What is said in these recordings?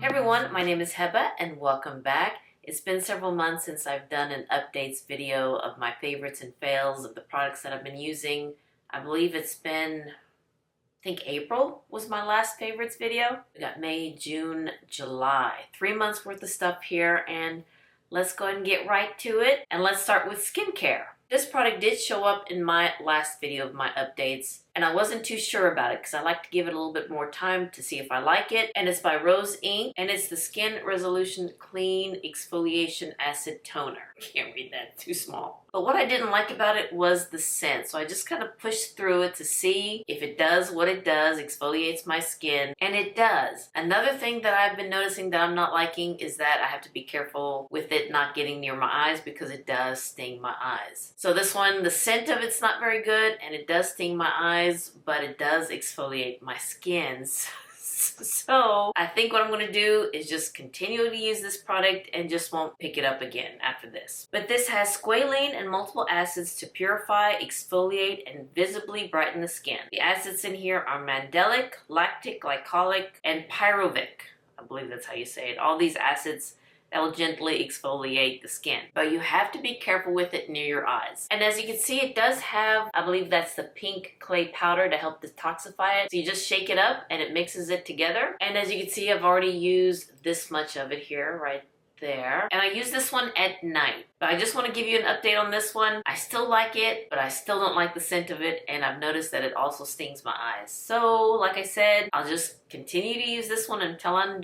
Hey everyone, my name is Heba and welcome back. It's been several months since I've done an updates video of my favorites and fails of the products that I've been using. I believe it's been, I think April was my last favorites video. We got May, June, July. 3 months worth of stuff here, and let's go ahead and get right to it. And let's start with skincare. This product did show up in my last video of my updates, and I wasn't too sure about it because I like to give it a little bit more time to see if I like it. And it's by Rose Inc. and it's the Skin Resolution Clean Exfoliation Acid Toner. I can't read that, too small. But what I didn't like about it was the scent, so I just kind of pushed through it to see if it does what it does, exfoliates my skin, and it does. Another thing that I've been noticing that I'm not liking is that I have to be careful with it not getting near my eyes because it does sting my eyes. So this one, the scent of it's not very good and it does sting my eyes, but it does exfoliate my skin. So I think what I'm going to do is just continue to use this product and just won't pick it up again after this. But this has squalene and multiple acids to purify, exfoliate, and visibly brighten the skin. The acids in here are mandelic, lactic, glycolic, and pyruvic. I believe that's how you say it. All these acids that will gently exfoliate the skin. But you have to be careful with it near your eyes. And as you can see, it does have, I believe that's the pink clay powder to help detoxify it. So you just shake it up and it mixes it together. And as you can see, I've already used this much of it here, right there. And I use this one at night. But I just want to give you an update on this one. I still like it, but I still don't like the scent of it, and I've noticed that it also stings my eyes. So, like I said, I'll just continue to use this one until I'm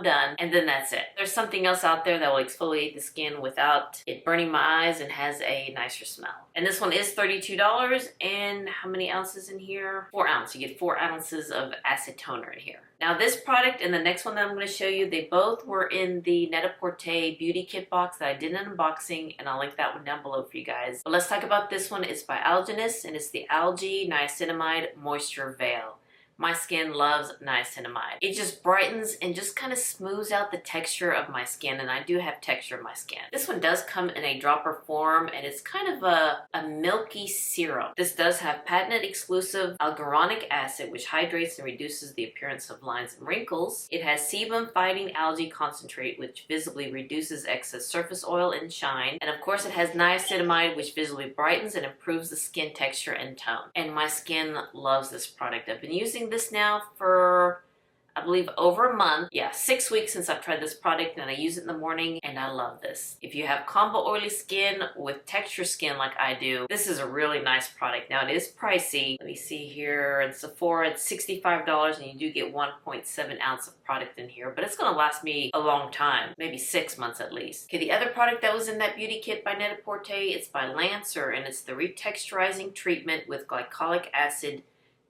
done, and then that's it. There's something else out there that will exfoliate the skin without it burning my eyes and has a nicer smell. And this one is $32, and how many ounces in here? 4 ounces. You get 4 ounces of acid toner in here. Now this product and the next one that I'm going to show you, they both were in the Net-a-Porter beauty kit box that I did an unboxing, and I'll link that one down below for you guys. But let's talk about this one. It's by Algenist, and it's the Algae Niacinamide Moisture Veil. My skin loves niacinamide. It just brightens and just kind of smooths out the texture of my skin, and I do have texture in my skin. This one does come in a dropper form, and it's kind of a milky serum. This does have patented exclusive algoronic acid, which hydrates and reduces the appearance of lines and wrinkles. It has sebum-fighting algae concentrate, which visibly reduces excess surface oil and shine. And of course, it has niacinamide, which visibly brightens and improves the skin texture and tone. And my skin loves this product. I've been using this now for, I believe, over a month. Yeah, 6 weeks since I've tried this product, and I use it in the morning, and I love this. If you have combo oily skin with texture skin like I do, this is a really nice product. Now, it is pricey. Let me see here. In Sephora, it's $65, and you do get 1.7 ounce of product in here, but it's going to last me a long time, maybe 6 months at least. Okay, the other product that was in that beauty kit by Net-a-Porter, it's by Lancer, and it's the retexturizing treatment with glycolic acid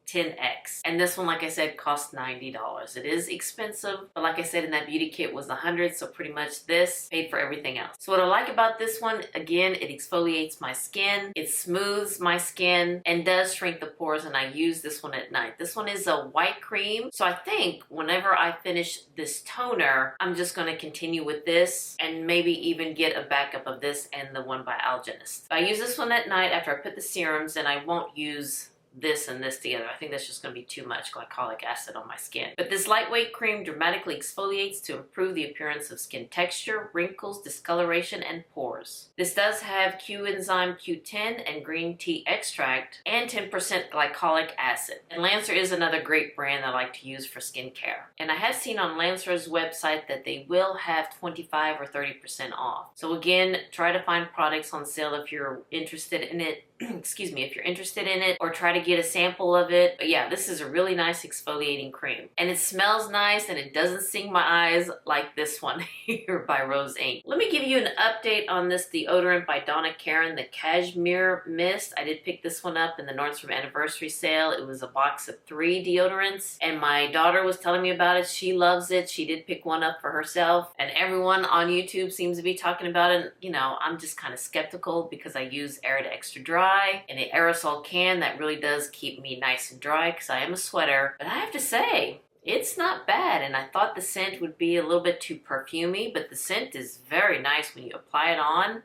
10x. And this one, like I said, costs $90. It is expensive, but like I said, in that beauty kit was $100, so pretty much this paid for everything else. So what I like about this one, again, it exfoliates my skin, it smooths my skin, and does shrink the pores, and I use this one at night. This one is a white cream, so I think whenever I finish this toner, I'm just going to continue with this and maybe even get a backup of this and the one by Algenist. I use this one at night after I put the serums, and I won't use this and this together. I think that's just going to be too much glycolic acid on my skin. But this lightweight cream dramatically exfoliates to improve the appearance of skin texture, wrinkles, discoloration, and pores. This does have coenzyme Q10 and green tea extract and 10% glycolic acid. And Lancer is another great brand I like to use for skincare. And I have seen on Lancer's website that they will have 25 or 30% off. So again, try to find products on sale if you're interested in it. Excuse me, if you're interested in it, or try to get a sample of it. But yeah, this is a really nice exfoliating cream, and it smells nice, and it doesn't sting my eyes like this one here by Rose Inc. Let me give you an update on this deodorant by Donna Karen, the Cashmere Mist. I did pick this one up in the Nordstrom anniversary sale. It was a box of 3 deodorants, and my daughter was telling me about it. She loves it. She did pick one up for herself, and everyone on YouTube seems to be talking about it. You know, I'm just kind of skeptical because I use Arid Extra Dry in an aerosol can that really does keep me nice and dry because I am a sweater. But I have to say, it's not bad, and I thought the scent would be a little bit too perfumey, but the scent is very nice when you apply it on.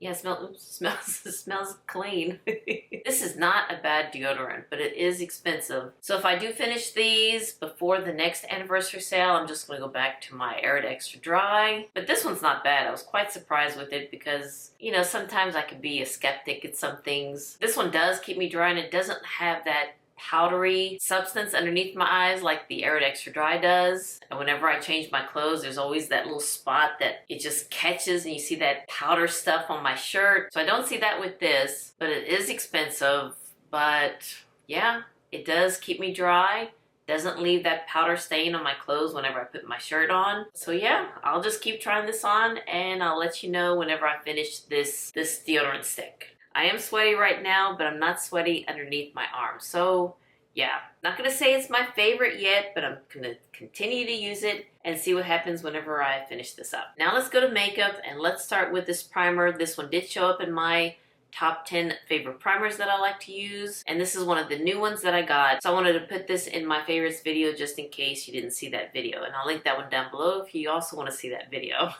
Yeah, smells clean. This is not a bad deodorant, but it is expensive. So if I do finish these before the next anniversary sale, I'm just going to go back to my Arid Extra Dry. But this one's not bad. I was quite surprised with it because, you know, sometimes I can be a skeptic at some things. This one does keep me dry, and it doesn't have that powdery substance underneath my eyes like the Arid Extra Dry does. And whenever I change my clothes, there's always that little spot that it just catches, and you see that powder stuff on my shirt. So I don't see that with this, but it is expensive. But yeah, it does keep me dry. Doesn't leave that powder stain on my clothes whenever I put my shirt on. So yeah, I'll just keep trying this on, and I'll let you know whenever I finish this deodorant stick. I am sweaty right now, but I'm not sweaty underneath my arms. So yeah, not going to say it's my favorite yet, but I'm going to continue to use it and see what happens whenever I finish this up. Now let's go to makeup, and let's start with this primer. This one did show up in my top 10 favorite primers that I like to use, and this is one of the new ones that I got. So I wanted to put this in my favorites video just in case you didn't see that video, and I'll link that one down below if you also want to see that video.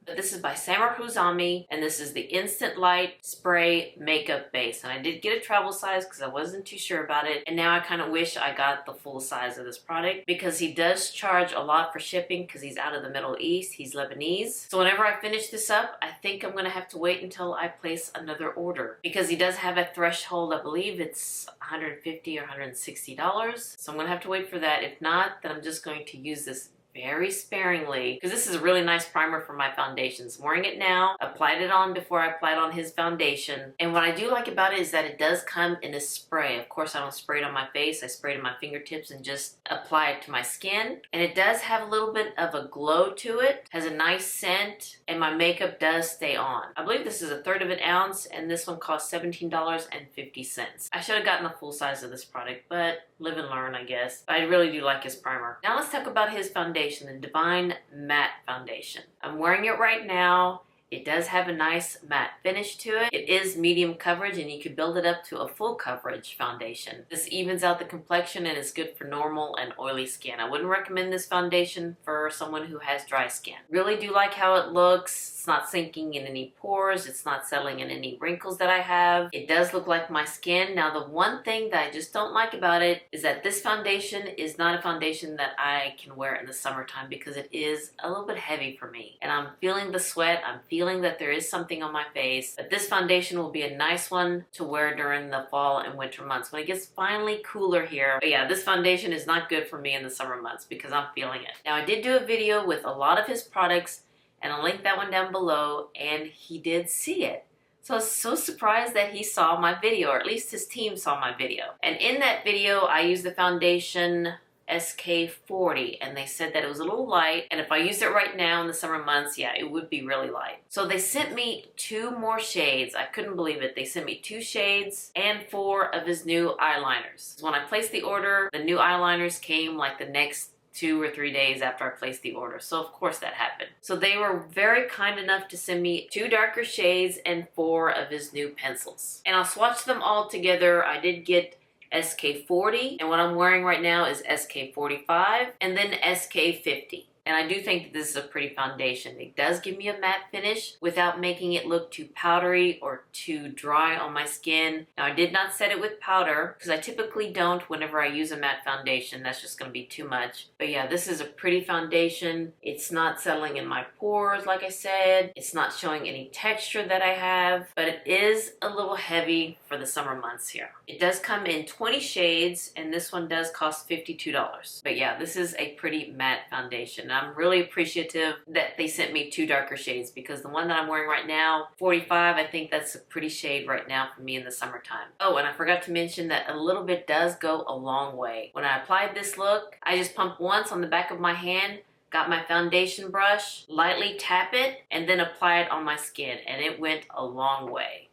But this is by Samer Huzami, and this is the Instant Light Spray Makeup Base. And I did get a travel size because I wasn't too sure about it. And now I kind of wish I got the full size of this product because he does charge a lot for shipping because he's out of the Middle East. He's Lebanese. So whenever I finish this up, I think I'm going to have to wait until I place another order because he does have a threshold. I believe it's $150 or $160. So I'm going to have to wait for that. If not, then I'm just going to use this very sparingly because this is a really nice primer for my foundations. I'm wearing it now. Applied it on before I applied on his foundation. And what I do like about it is that it does come in a spray. Of course, I don't spray it on my face. I spray it on my fingertips and just apply it to my skin. And it does have a little bit of a glow to it. Has a nice scent, and my makeup does stay on. I believe this is 1/3 of an ounce, and this one costs $17.50. I should have gotten the full size of this product, but live and learn, I guess. But I really do like his primer. Now let's talk about his foundation. The Divine Matte Foundation. I'm wearing it right now. It does have a nice matte finish to it. It is medium coverage, and you can build it up to a full coverage foundation. This evens out the complexion and is good for normal and oily skin. I wouldn't recommend this foundation for someone who has dry skin. Really do like how it looks. It's not sinking in any pores. It's not settling in any wrinkles that I have. It does look like my skin. Now, the one thing that I just don't like about it is that this foundation is not a foundation that I can wear in the summertime because it is a little bit heavy for me. And I'm feeling the sweat. I'm feeling that there is something on my face. But this foundation will be a nice one to wear during the fall and winter months when it gets finally cooler here. But yeah, this foundation is not good for me in the summer months because I'm feeling it. Now, I did do a video with a lot of his products, and I'll link that one down below, and he did see it. So I was so surprised that he saw my video, or at least his team saw my video. And in that video, I used the foundation SK40, and they said that it was a little light, and if I used it right now in the summer months, yeah, it would be really light. So they sent me 2 more shades. I couldn't believe it. They sent me 2 shades and 4 of his new eyeliners. So when I placed the order, the new eyeliners came like the next 2 or 3 days after I placed the order. So of course that happened. So they were very kind enough to send me 2 darker shades and 4 of his new pencils. And I'll swatch them all together. I did get SK40, and what I'm wearing right now is SK45, and then SK50. And I do think that this is a pretty foundation. It does give me a matte finish without making it look too powdery or too dry on my skin. Now, I did not set it with powder because I typically don't whenever I use a matte foundation. That's just going to be too much. But yeah, this is a pretty foundation. It's not settling in my pores, like I said. It's not showing any texture that I have, but it is a little heavy for the summer months here. It does come in 20 shades, and this one does cost $52. But yeah, this is a pretty matte foundation. I'm really appreciative that they sent me 2 darker shades because the one that I'm wearing right now, 45, I think that's a pretty shade right now for me in the summertime. Oh, and I forgot to mention that a little bit does go a long way. When I applied this look, I just pumped once on the back of my hand, got my foundation brush, lightly tap it, and then apply it on my skin, and it went a long way.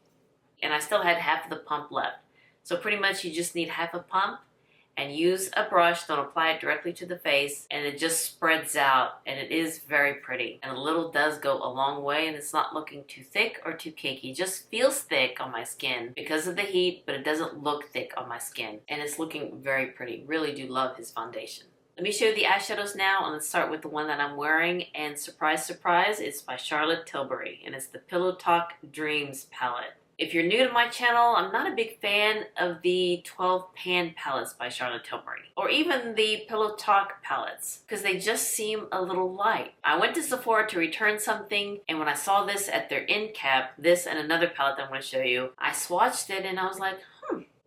And I still had half of the pump left. So pretty much you just need half a pump, and use a brush. Don't apply it directly to the face, and it just spreads out, and it is very pretty. And a little does go a long way, and it's not looking too thick or too cakey. It just feels thick on my skin because of the heat, but it doesn't look thick on my skin, and it's looking very pretty. Really do love his foundation. Let me show you the eyeshadows now, and let's start with the one that I'm wearing. And surprise, surprise, it's by Charlotte Tilbury, and it's the Pillow Talk Dreams palette. If you're new to my channel, I'm not a big fan of the 12 pan palettes by Charlotte Tilbury, or even the Pillow Talk palettes, because they just seem a little light. I went to Sephora to return something, and when I saw this at their end cap, this and another palette that I'm going to show you, I swatched it and I was like,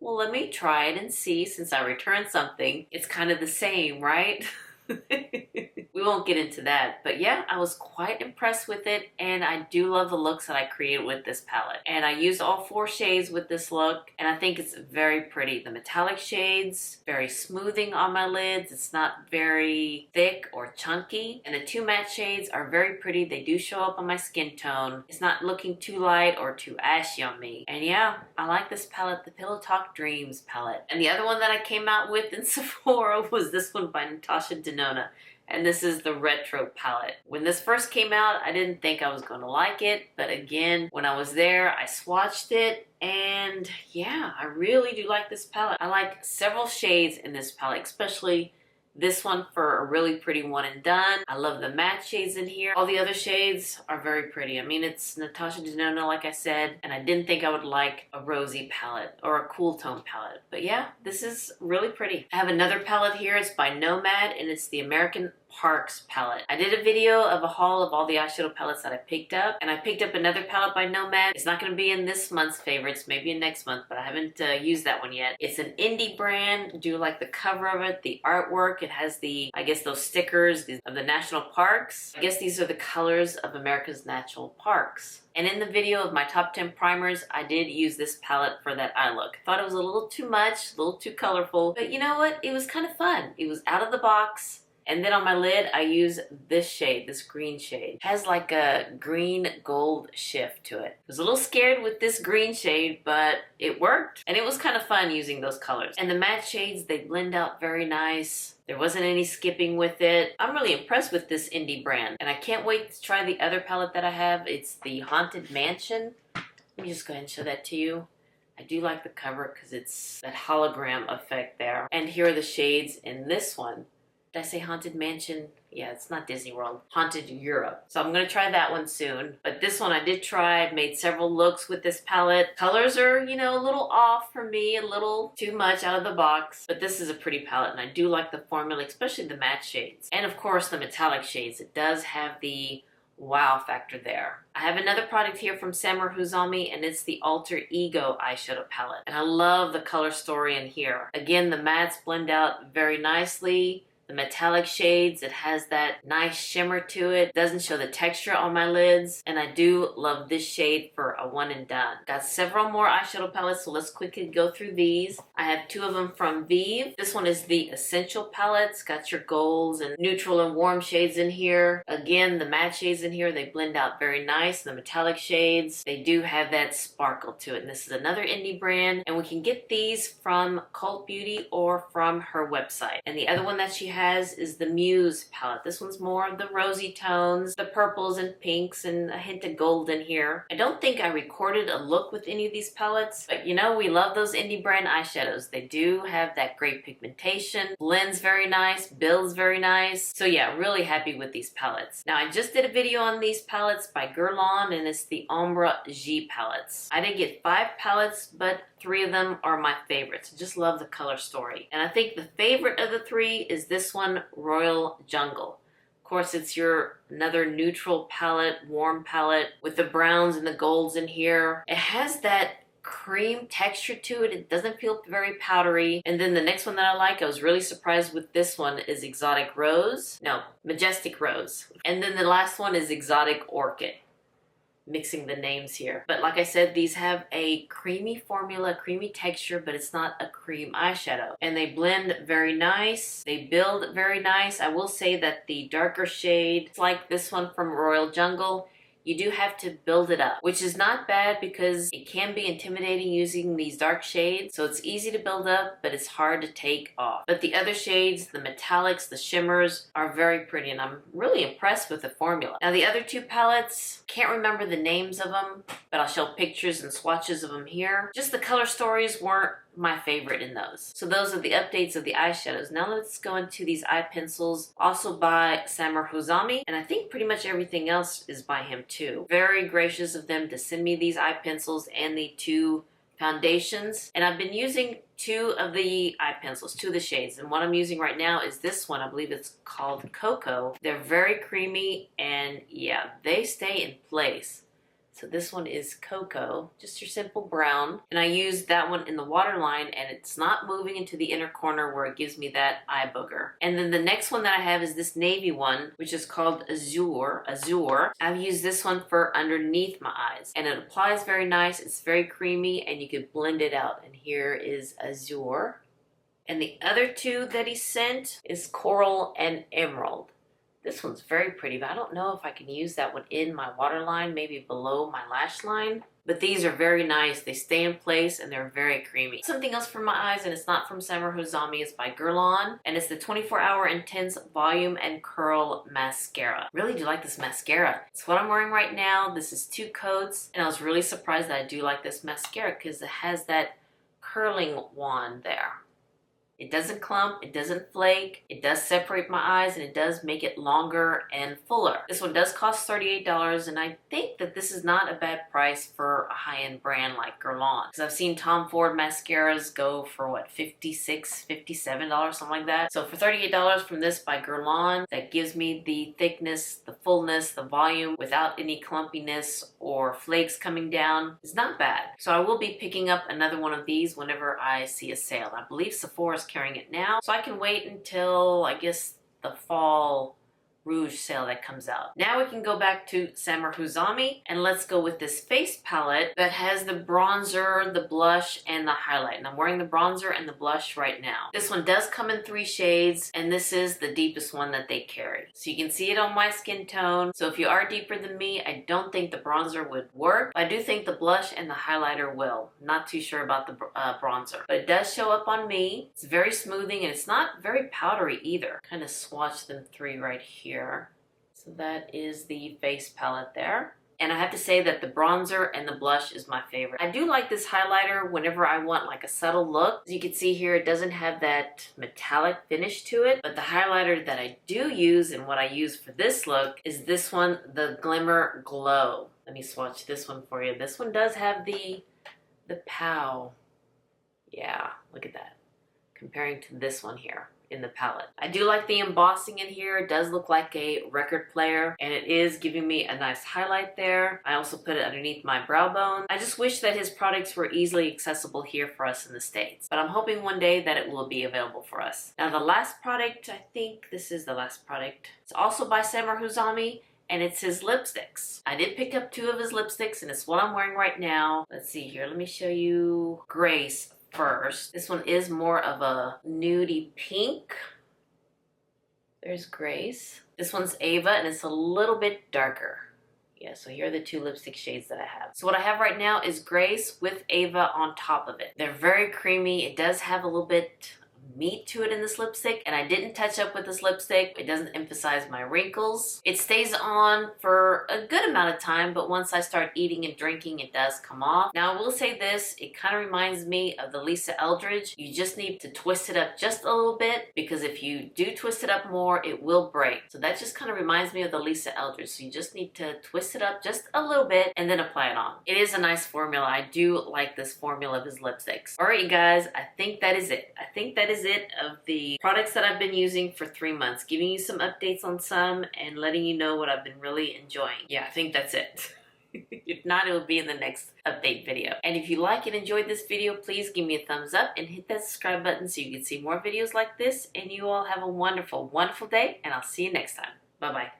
well, let me try it and see, since I returned something. It's kind of the same, right? We won't get into that, but yeah, I was quite impressed with it, and I do love the looks that I created with this palette. And I used all 4 shades with this look, and I think it's very pretty. The metallic shades, very smoothing on my lids. It's not very thick or chunky. And the 2 matte shades are very pretty. They do show up on my skin tone. It's not looking too light or too ashy on me. And yeah, I like this palette, the Pillow Talk Dreams palette. And the other one that I came out with in Sephora was this one by Natasha Denona. And this is the Retro palette. When this first came out, I didn't think I was going to like it. But again, when I was there, I swatched it. And yeah, I really do like this palette. I like several shades in this palette, especially this one for a really pretty one and done. I love the matte shades in here. All the other shades are very pretty. I mean, it's Natasha Denona, like I said, and I didn't think I would like a rosy palette or a cool tone palette. But yeah, this is really pretty. I have another palette here. It's by Nomad, and it's the American Parks palette. I did a video of a haul of all the eyeshadow palettes that I picked up, and I picked up another palette by Nomad. It's not going to be in this month's favorites, maybe in next month, but I haven't used that one yet. It's an indie brand. Do like the cover of it, the artwork. It has the, I guess, those stickers of the national parks. I guess these are the colors of America's natural parks. And in the video of my top 10 primers, I did use this palette for that eye look. Thought it was a little too much, a little too colorful, but you know what? It was kind of fun. It was out of the box. And then on my lid, I use this shade, this green shade. It has like a green gold shift to it. I was a little scared with this green shade, but it worked. And it was kind of fun using those colors. And the matte shades, they blend out very nice. There wasn't any skipping with it. I'm really impressed with this indie brand. And I can't wait to try the other palette that I have. It's the Haunted Mansion. Let me just go ahead and show that to you. I do like the cover because it's that hologram effect there. And here are the shades in this one. Did I say Haunted Mansion? Yeah, it's not Disney World. Haunted Europe. So I'm going to try that one soon. But this one I did try. I've made several looks with this palette. Colors are, you know, a little off for me. A little too much out of the box. But this is a pretty palette, and I do like the formula, especially the matte shades. And of course, the metallic shades. It does have the wow factor there. I have another product here from Samer Who's On Me, and it's the Alter Ego eyeshadow palette. And I love the color story in here. Again, the mattes blend out very nicely. The metallic shades, it has that nice shimmer to it. Doesn't show the texture on my lids. And I do love this shade for a one and done. Got several more eyeshadow palettes, so let's quickly go through these. I have 2 of them from Vieve. This one is the Essential palette. It's got your golds and neutral and warm shades in here. Again, the matte shades in here, they blend out very nice. The metallic shades, they do have that sparkle to it. And this is another indie brand. And we can get these from Cult Beauty or from her website. And the other one that she has is the Muse palette. This one's more of the rosy tones, the purples and pinks, and a hint of gold in here. I don't think I recorded a look with any of these palettes, but you know, we love those indie brand eyeshadows. They do have that great pigmentation, blends very nice, builds very nice. So yeah, really happy with these palettes. Now, I just did a video on these palettes by Guerlain, and it's the Ombres G palettes. I did get 5 palettes, but 3 of them are my favorites. I just love the color story. And I think the favorite of the 3 is this one, Royal Jungle. Of course, it's your another neutral palette, warm palette with the browns and the golds in here. It has that cream texture to it. It doesn't feel very powdery. And then the next one that I like, I was really surprised with this one, is Exotic Rose. No, Majestic Rose. And then the last one is Exotic Orchid. Mixing the names here. But like I said, these have a creamy formula, creamy texture, but it's not a cream eyeshadow. And they blend very nice. They build very nice. I will say that the darker shade, like this one from Royal Jungle, you do have to build it up, which is not bad because it can be intimidating using these dark shades. So it's easy to build up, but it's hard to take off. But the other shades, the metallics, the shimmers, are very pretty, and I'm really impressed with the formula. Now the other 2 palettes, can't remember the names of them, but I'll show pictures and swatches of them here. Just the color stories weren't my favorite in those. So those are the updates of the eyeshadows. Now let's go into these eye pencils, also by Samer Huzami, and I think pretty much everything else is by him too. Very gracious of them to send me these eye pencils and the 2 foundations. And I've been using 2 of the eye pencils, 2 of the shades, and what I'm using right now is this one. I believe it's called Cocoa. They're very creamy, and yeah, they stay in place. So this one is Cocoa, just your simple brown. And I used that one in the waterline, and it's not moving into the inner corner where it gives me that eye booger. And then the next one that I have is this navy one, which is called Azure. I've used this one for underneath my eyes, and it applies very nice. It's very creamy, and you can blend it out. And here is Azure. And the other 2 that he sent is Coral and Emerald. This one's very pretty, but I don't know if I can use that one in my waterline, maybe below my lash line. But these are very nice. They stay in place and they're very creamy. Something else for my eyes, and it's not from Samer Huzami, it's by Guerlain, and it's the 24-Hour Intense Volume and Curl Mascara. Really do like this mascara. It's what I'm wearing right now. This is 2 coats, and I was really surprised that I do like this mascara because it has that curling wand there. It doesn't clump, it doesn't flake, it does separate my eyes, and it does make it longer and fuller. This one does cost $38, and I think that this is not a bad price for a high-end brand like Guerlain. Because I've seen Tom Ford mascaras go for what, $56, $57, something like that. So for $38 from this by Guerlain, that gives me the thickness, the fullness, the volume without any clumpiness or flakes coming down. It's not bad. So I will be picking up another one of these whenever I see a sale. I believe Sephora's carrying it now, so I can wait until I guess the fall rouge sale that comes out. Now we can go back to Samer Huzami, and let's go with this face palette that has the bronzer, the blush, and the highlight. And I'm wearing the bronzer and the blush right now. This one does come in 3 shades, and this is the deepest one that they carry. So you can see it on my skin tone. So if you are deeper than me, I don't think the bronzer would work. I do think the blush and the highlighter will. Not too sure about the bronzer. But it does show up on me. It's very smoothing, and it's not very powdery either. Kind of swatch them 3 right here. So that is the face palette there. And I have to say that the bronzer and the blush is my favorite. I do like this highlighter whenever I want like a subtle look. As you can see here, it doesn't have that metallic finish to it. But the highlighter that I do use and what I use for this look is this one, the Glimmer Glow. Let me swatch this one for you. This one does have the pow. Yeah, look at that. Comparing to this one here in the palette. I do like the embossing in here. It does look like a record player, and it is giving me a nice highlight there. I also put it underneath my brow bone. I just wish that his products were easily accessible here for us in the States, but I'm hoping one day that it will be available for us. Now the last product, I think this is the last product. It's also by Samer Huzami, and it's his lipsticks. I did pick up 2 of his lipsticks, and it's what I'm wearing right now. Let's see here. Let me show you Grace first. This one is more of a nudie pink. There's Grace. This one's Ava, and it's a little bit darker. Yeah, so here are the 2 lipstick shades that I have. So what I have right now is Grace with Ava on top of it. They're very creamy. It does have a little bit meat to it in this lipstick, and I didn't touch up with this lipstick. It doesn't emphasize my wrinkles. It stays on for a good amount of time, but once I start eating and drinking, it does come off. Now I will say this, it kind of reminds me of the Lisa Eldridge. You just need to twist it up just a little bit, because if you do twist it up more, it will break. So that just kind of reminds me of the Lisa Eldridge. So you just need to twist it up just a little bit and then apply it on. It is a nice formula. I do like this formula of his lipsticks. Alright you guys, I think that is it. I think that is it of the products that I've been using for 3 months, giving you some updates on some and letting you know what I've been really enjoying. Yeah, I think that's it. If not, it will be in the next update video. And if you like and enjoyed this video, please give me a thumbs up and hit that subscribe button so you can see more videos like this. And you all have a wonderful, wonderful day, and I'll see you next time. Bye-bye.